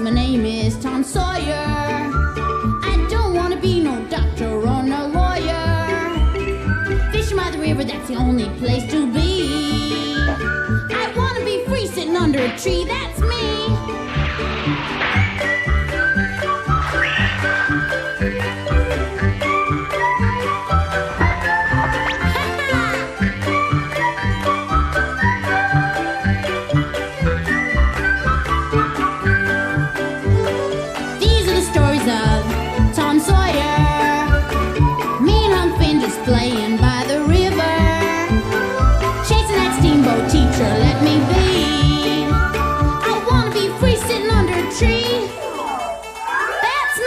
my name is Tom Sawyer. I don't want to be no doctor or no lawyer. Fishing by the river, that's the only place to be. I want to be free sitting under a tree, that's me. Tom Sawyer, me and Unc' Finn just playing by the river, chasing that steamboat teacher, let me be. I wanna be free sitting under a tree. That's me!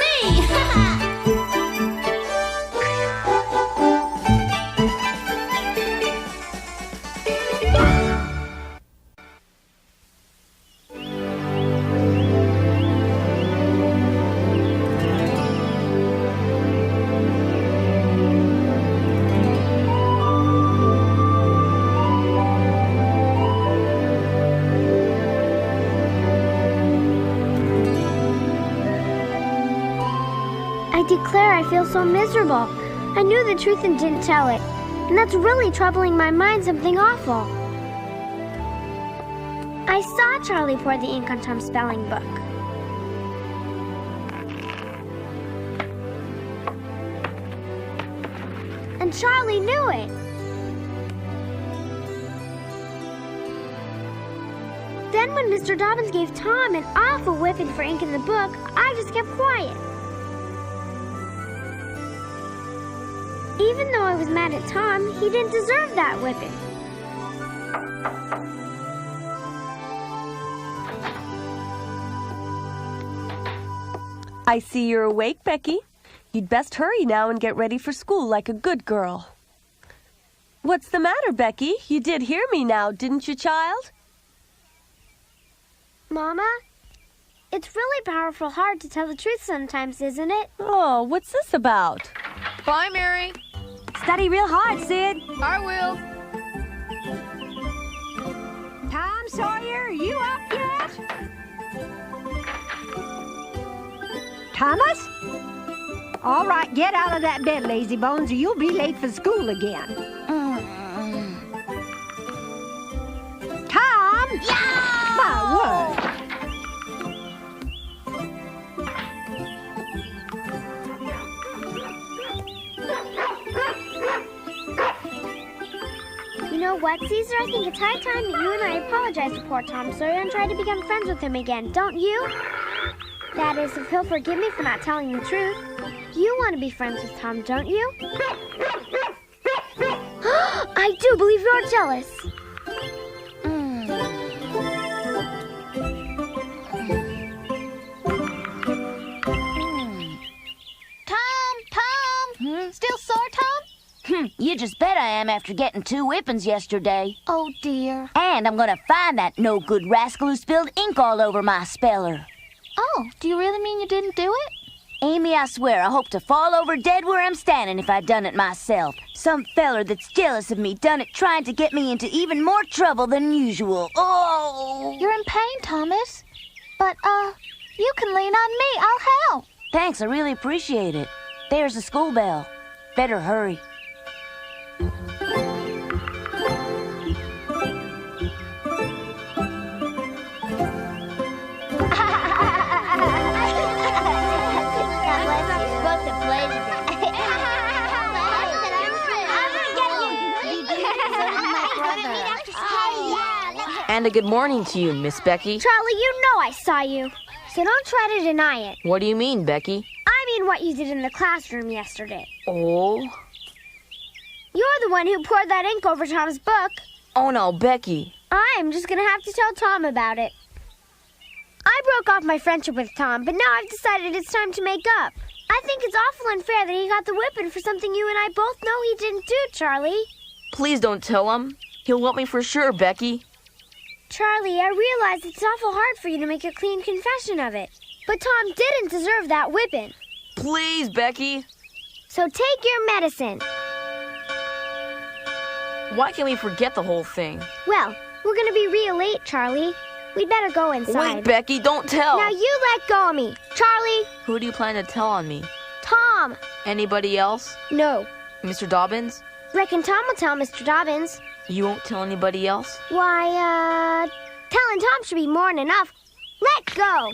I declare I feel so miserable. I knew the truth and didn't tell it. And that's really troubling my mind, something awful. I saw Charlie pour the ink on Tom's spelling book. And Charlie knew it. Then when Mr. Dobbins gave Tom an awful whipping for ink in the book, I just kept quiet. Even though I was mad at Tom, he didn't deserve that whipping. I see you're awake, Becky. You'd best hurry now and get ready for school like a good girl. What's the matter, Becky? You did hear me now, didn't you, child? Mama, it's really powerful hard to tell the truth sometimes, isn't it? Oh, what's this about? Bye, Mary. Study real hard, Sid. I will. Tom Sawyer, are you up yet? Thomas? All right, get out of that bed, lazy bones, or you'll be late for school again. Tom! Yeah! My word. You know what, Caesar? I think it's high time that you and I apologize to poor Tom Sawyer and try to become friends with him again, don't you? That is, if he'll forgive me for not telling the truth. You want to be friends with Tom, don't you? I do believe you're jealous. Tom! Still sore, Tom? You just bet I am after getting 2 whippings yesterday. Oh, dear. And I'm gonna find that no-good rascal who spilled ink all over my speller. Oh, do you really mean you didn't do it? Amy, I swear, I hope to fall over dead where I'm standing if I done it myself. Some feller that's jealous of me done it trying to get me into even more trouble than usual. Oh! You're in pain, Thomas. But, you can lean on me. I'll help. Thanks, I really appreciate it. There's the school bell. Better hurry. And a good morning to you, Miss Becky. Charlie, you know I saw you. So don't try to deny it. What do you mean, Becky? I mean what you did in the classroom yesterday. Oh? You're the one who poured that ink over Tom's book. Oh, no, Becky. I'm just going to have to tell Tom about it. I broke off my friendship with Tom, but now I've decided it's time to make up. I think it's awful unfair that he got the whipping for something you and I both know he didn't do, Charlie. Please don't tell him. He'll want me for sure, Becky. Charlie, I realize it's awful hard for you to make a clean confession of it. But Tom didn't deserve that whipping. Please, Becky. So take your medicine. Why can't we forget the whole thing? Well, we're going to be real late, Charlie. We'd better go inside. Wait, Becky, don't tell. Now you let go of me. Charlie. Who do you plan to tell on me? Tom. Anybody else? No. Mr. Dobbins? Reckon Tom will tell Mr. Dobbins. You won't tell anybody else? Why, telling Tom should be more than enough. Let go.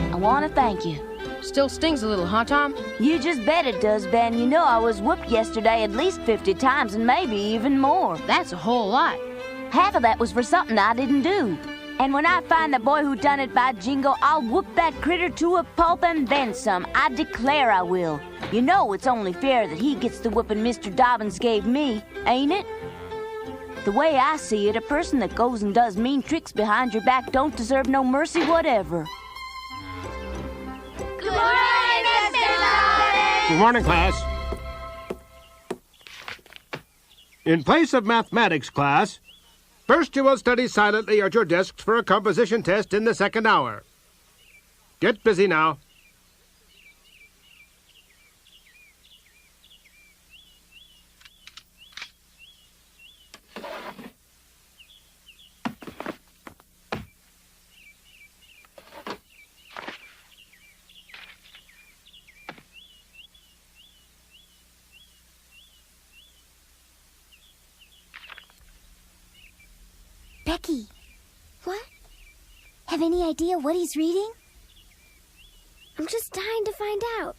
I want to thank you. Still stings a little, huh, Tom? You just bet it does, Ben. You know I was whooped yesterday at least 50 times and maybe even more. That's a whole lot. Half of that was for something I didn't do. And when I find the boy who done it, by jingo, I'll whoop that critter to a pulp and then some. I declare I will. You know it's only fair that he gets the whooping Mr. Dobbins gave me, ain't it? The way I see it, a person that goes and does mean tricks behind your back don't deserve no mercy whatever. Good morning, Mr. Dobbins. Good morning, class. In place of mathematics class, first you will study silently at your desks for a composition test in the second hour. Get busy now. Becky. What? Have any idea what he's reading? I'm just dying to find out.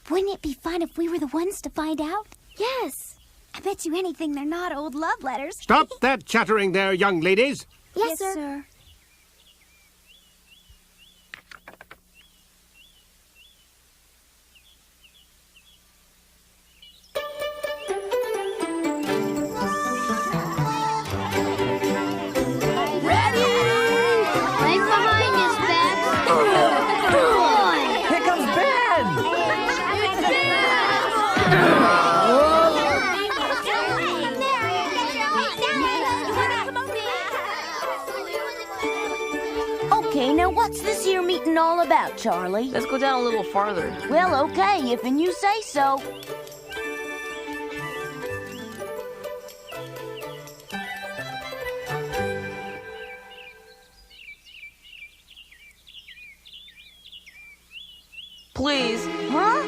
Wouldn't it be fun if we were the ones to find out? Yes. I bet you anything they're not old love letters. Stop that chattering there, young ladies. Yes, sir. Okay, now what's this here meeting all about, Charlie? Let's go down a little farther. Well, okay, if and you say so. Please. Huh?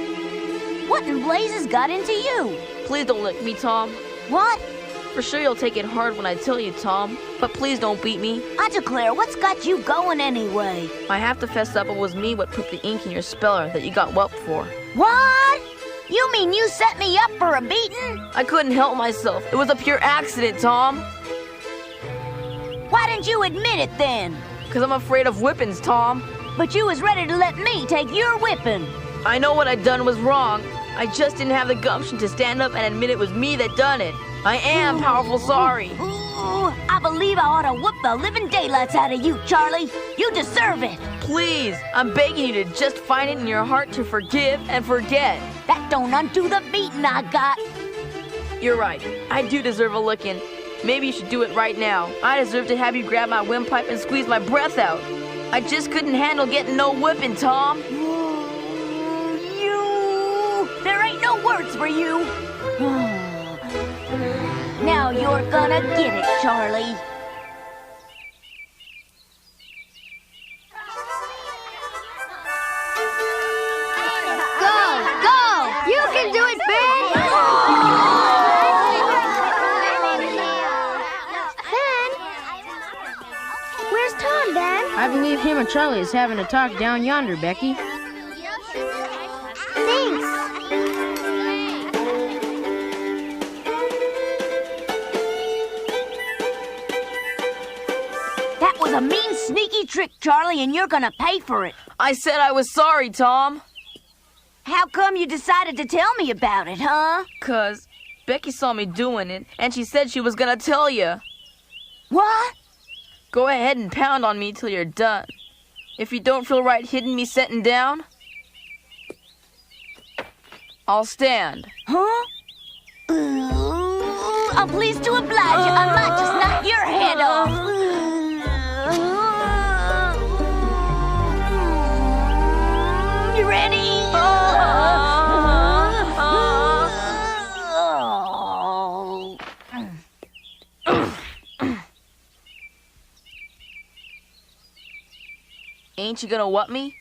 What in blazes got into you? Please don't lick me, Tom. What? For sure you'll take it hard when I tell you, Tom. But please don't beat me. I declare, what's got you going anyway? I have to fess up it was me what put the ink in your speller that you got whelped for. What? You mean you set me up for a beating? I couldn't help myself. It was a pure accident, Tom. Why didn't you admit it then? Because I'm afraid of whippings, Tom. But you was ready to let me take your whipping. I know what I done was wrong. I just didn't have the gumption to stand up and admit it was me that done it. I am powerful sorry. Ooh, I believe I ought to whoop the living daylights out of you, Charlie. You deserve it. Please, I'm begging you to just find it in your heart to forgive and forget. That don't undo the beating I got. You're right. I do deserve a licking. Maybe you should do it right now. I deserve to have you grab my windpipe and squeeze my breath out. I just couldn't handle getting no whipping, Tom. There ain't no words for you. Now you're gonna get it, Charlie. Go! You can do it, Ben! Ben? Where's Tom, Ben? I believe him and Charlie is having a talk down yonder, Becky. Thanks. That was a mean, sneaky trick, Charlie, and you're gonna pay for it. I said I was sorry, Tom. How come you decided to tell me about it, huh? 'Cause Becky saw me doing it, and she said she was gonna tell you. What? Go ahead and pound on me till you're done. If you don't feel right hitting me sitting down, I'll stand. Huh? I'm pleased to oblige you. I might just knock your head off. Ain't you gonna what me?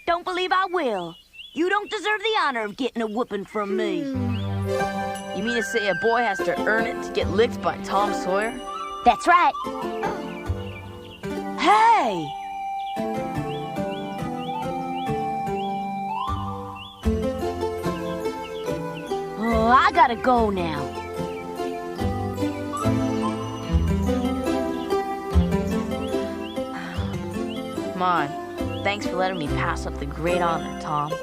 Don't believe I will. You don't deserve the honor of getting a whooping from me. You mean to say a boy has to earn it to get licked by Tom Sawyer? That's right. Hey! Oh, I gotta go now. Come on. Thanks for letting me pass up the great honor, Tom.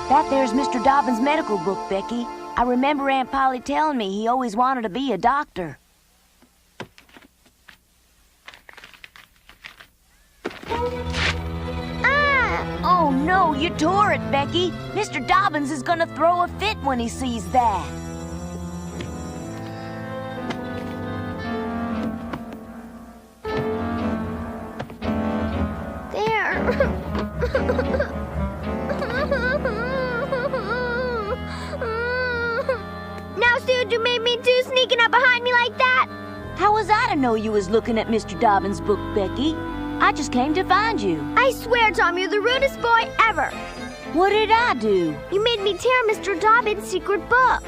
That there's Mr. Dobbins' medical book, Becky. I remember Aunt Polly telling me he always wanted to be a doctor. Oh no, you tore it, Becky. Mr. Dobbins is gonna throw a fit when he sees that. Now, Sue, you made me too, sneaking up behind me like that? How was I to know you was looking at Mr. Dobbins' book, Becky? I just came to find you. I swear, Tom, you're the rudest boy ever. What did I do? You made me tear Mr. Dobbins' secret book.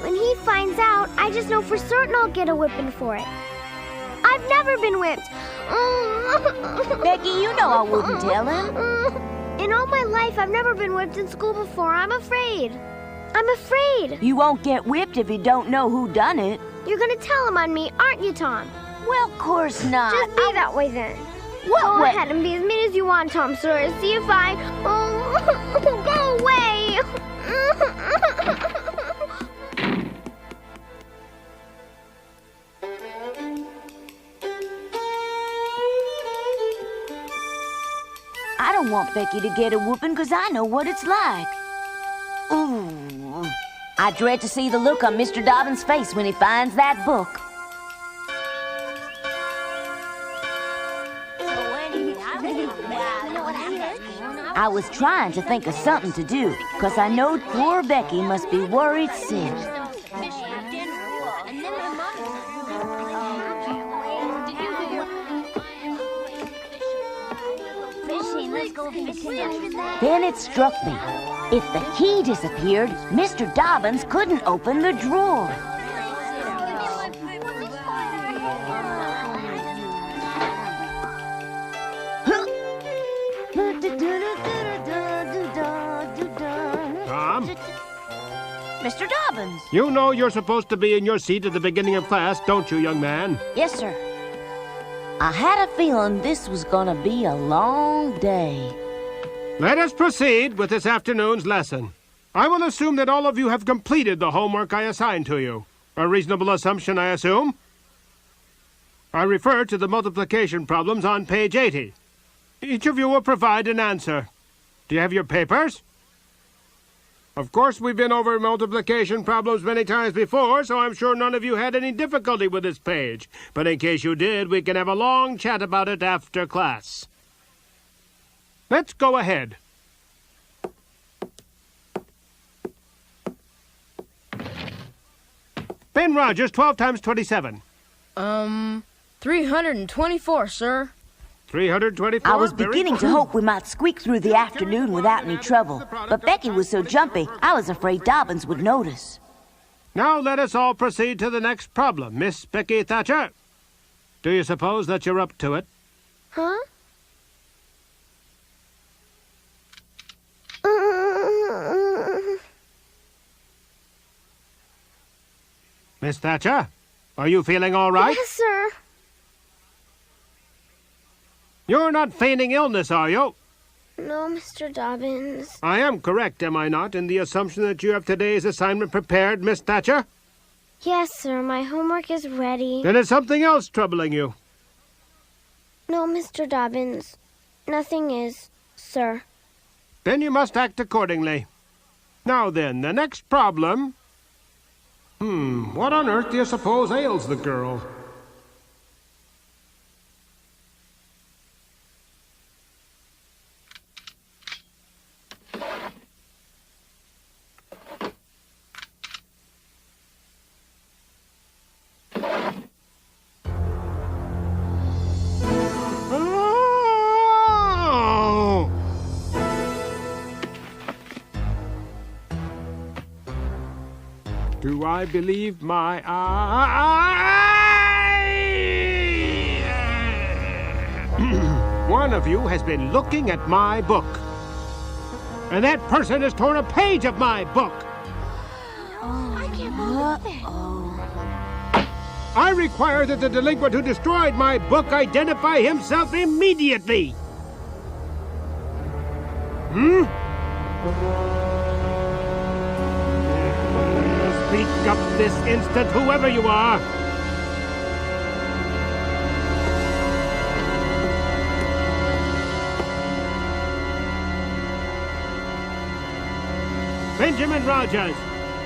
When he finds out, I just know for certain I'll get a whipping for it. I've never been whipped. Becky, you know I wouldn't tell him. In all my life, I've never been whipped in school before. I'm afraid. I'm afraid. You won't get whipped if you don't know who done it. You're gonna tell him on me, aren't you, Tom? Well, of course not. Just be that way then. Go ahead and be as mean as you want, Tom Sawyer. See if I... go away! I don't want Becky to get a whooping because I know what it's like. Ooh. I dread to see the look on Mr. Dobbins' face when he finds that book. I was trying to think of something to do, because I know poor Becky must be worried sick. Then it struck me. If the key disappeared, Mr. Dobbins couldn't open the drawer. Tom? Mr. Dobbins. You know you're supposed to be in your seat at the beginning of class, don't you, young man? Yes, sir. I had a feeling this was gonna be a long day. Let us proceed with this afternoon's lesson. I will assume that all of you have completed the homework I assigned to you. A reasonable assumption, I assume? I refer to the multiplication problems on page 80. Each of you will provide an answer. Do you have your papers? Of course, we've been over multiplication problems many times before, so I'm sure none of you had any difficulty with this page. But in case you did, we can have a long chat about it after class. Let's go ahead. Ben Rogers, 12 times 27. 324, sir. 324? I was Very beginning good. to hope we might squeak through the afternoon without any trouble. But Becky was so jumpy, I was afraid Dobbins would notice. Now let us all proceed to the next problem. Miss Becky Thatcher, do you suppose that you're up to it? Huh? Miss Thatcher, are you feeling all right? Yes, sir. You're not feigning illness, are you? No, Mr. Dobbins. I am correct, am I not, in the assumption that you have today's assignment prepared, Miss Thatcher? Yes, sir. My homework is ready. Then is something else troubling you? No, Mr. Dobbins. Nothing is, sir. Then you must act accordingly. Now then, the next problem... what on earth do you suppose ails the girl? Oh! Do I believe my eye? One of you has been looking at my book. And that person has torn a page of my book. I can't believe it. I require that the delinquent who destroyed my book identify himself immediately. Speak up this instant, whoever you are. Benjamin Rogers,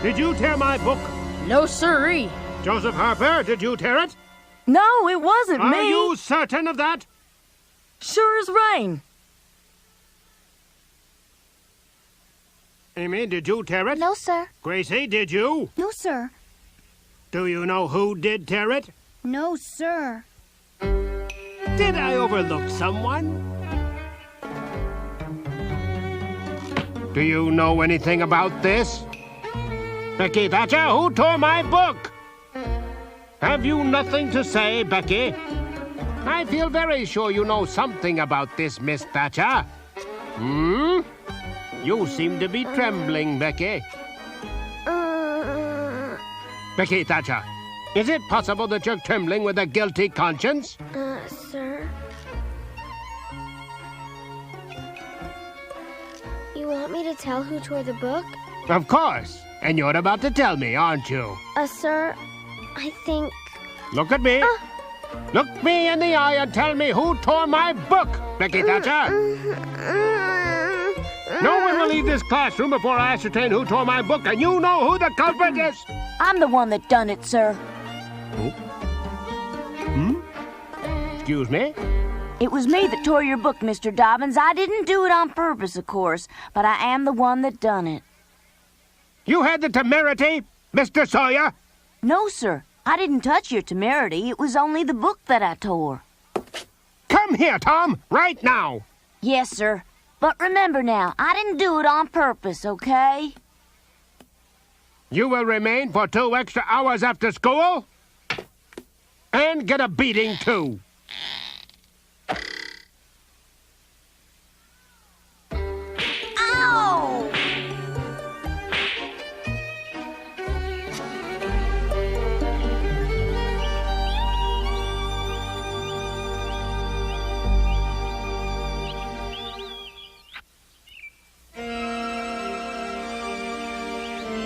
did you tear my book? No, sirree. Joseph Harper, did you tear it? No, it wasn't Are me. you certain of that? Sure as rain. Amy, did you tear it? No, sir. Gracie, did you? No, sir. Do you know who did tear it? No, sir. Did I overlook someone? Do you know anything about this? Becky Thatcher, who tore my book? Have you nothing to say, Becky? I feel very sure you know something about this, Miss Thatcher. You seem to be trembling, Becky. Becky Thatcher, is it possible that you're trembling with a guilty conscience? Sir. You want me to tell who tore the book? Of course. And you're about to tell me, aren't you? Sir, I think... Look at me. Look me in the eye and tell me who tore my book, Becky Thatcher. No one will leave this classroom before I ascertain who tore my book, and you know who the culprit is. I'm the one that done it, sir. Excuse me? It was me that tore your book, Mr. Dobbins. I didn't do it on purpose, of course, but I am the one that done it. You had the temerity, Mr. Sawyer? No, sir. I didn't touch your temerity. It was only the book that I tore. Come here, Tom, right now. Yes, sir. But remember now, I didn't do it on purpose, okay? You will remain for 2 extra hours after school and get a beating, too.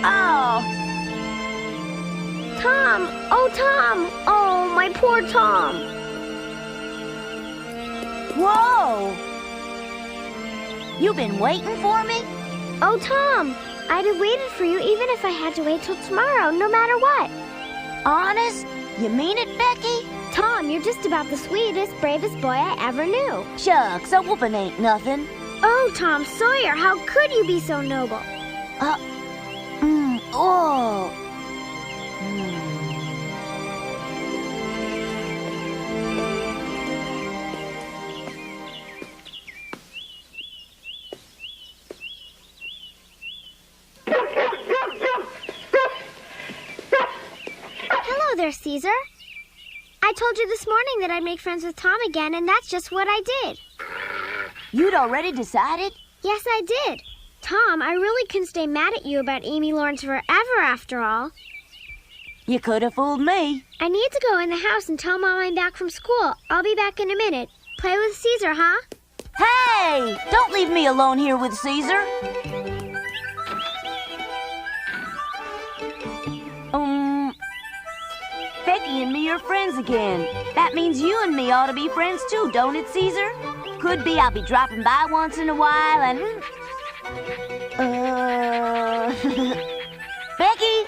Ow! Tom! Oh, Tom! Oh, my poor Tom! Whoa! You been waiting for me? Oh, Tom! I'd have waited for you even if I had to wait till tomorrow, no matter what. Honest? You mean it, Becky? Tom, you're just about the sweetest, bravest boy I ever knew. Shucks, a whooping ain't nothing. Oh, Tom Sawyer, how could you be so noble? Oh. there, Caesar. I told you this morning that I'd make friends with Tom again, and that's just what I did. You'd already decided? Yes, I did. Tom, I really couldn't stay mad at you about Amy Lawrence forever after all. You could have fooled me. I need to go in the house and tell Mom I'm back from school. I'll be back in a minute. Play with Caesar, huh? Hey! Don't leave me alone here with Caesar. Becky and me are friends again. That means you and me ought to be friends too, don't it, Caesar? Could be I'll be dropping by once in a while and... Becky?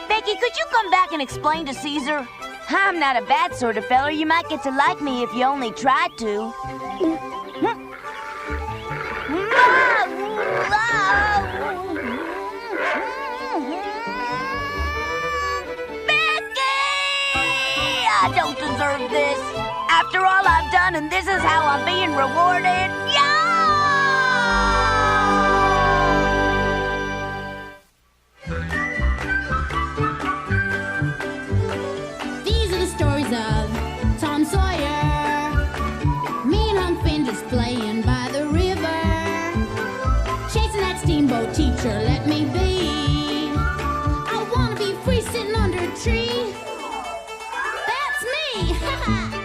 Becky, could you come back and explain to Caesar? I'm not a bad sort of feller. You might get to like me if you only tried to. I don't deserve this. After all I've done, and this is how I'm being rewarded. These are the stories of Tom Sawyer. Me and Unc Finn just playing by the river. Chasing that steamboat teacher, let me be. I wanna be free sitting under a tree. That's me! Ha ha!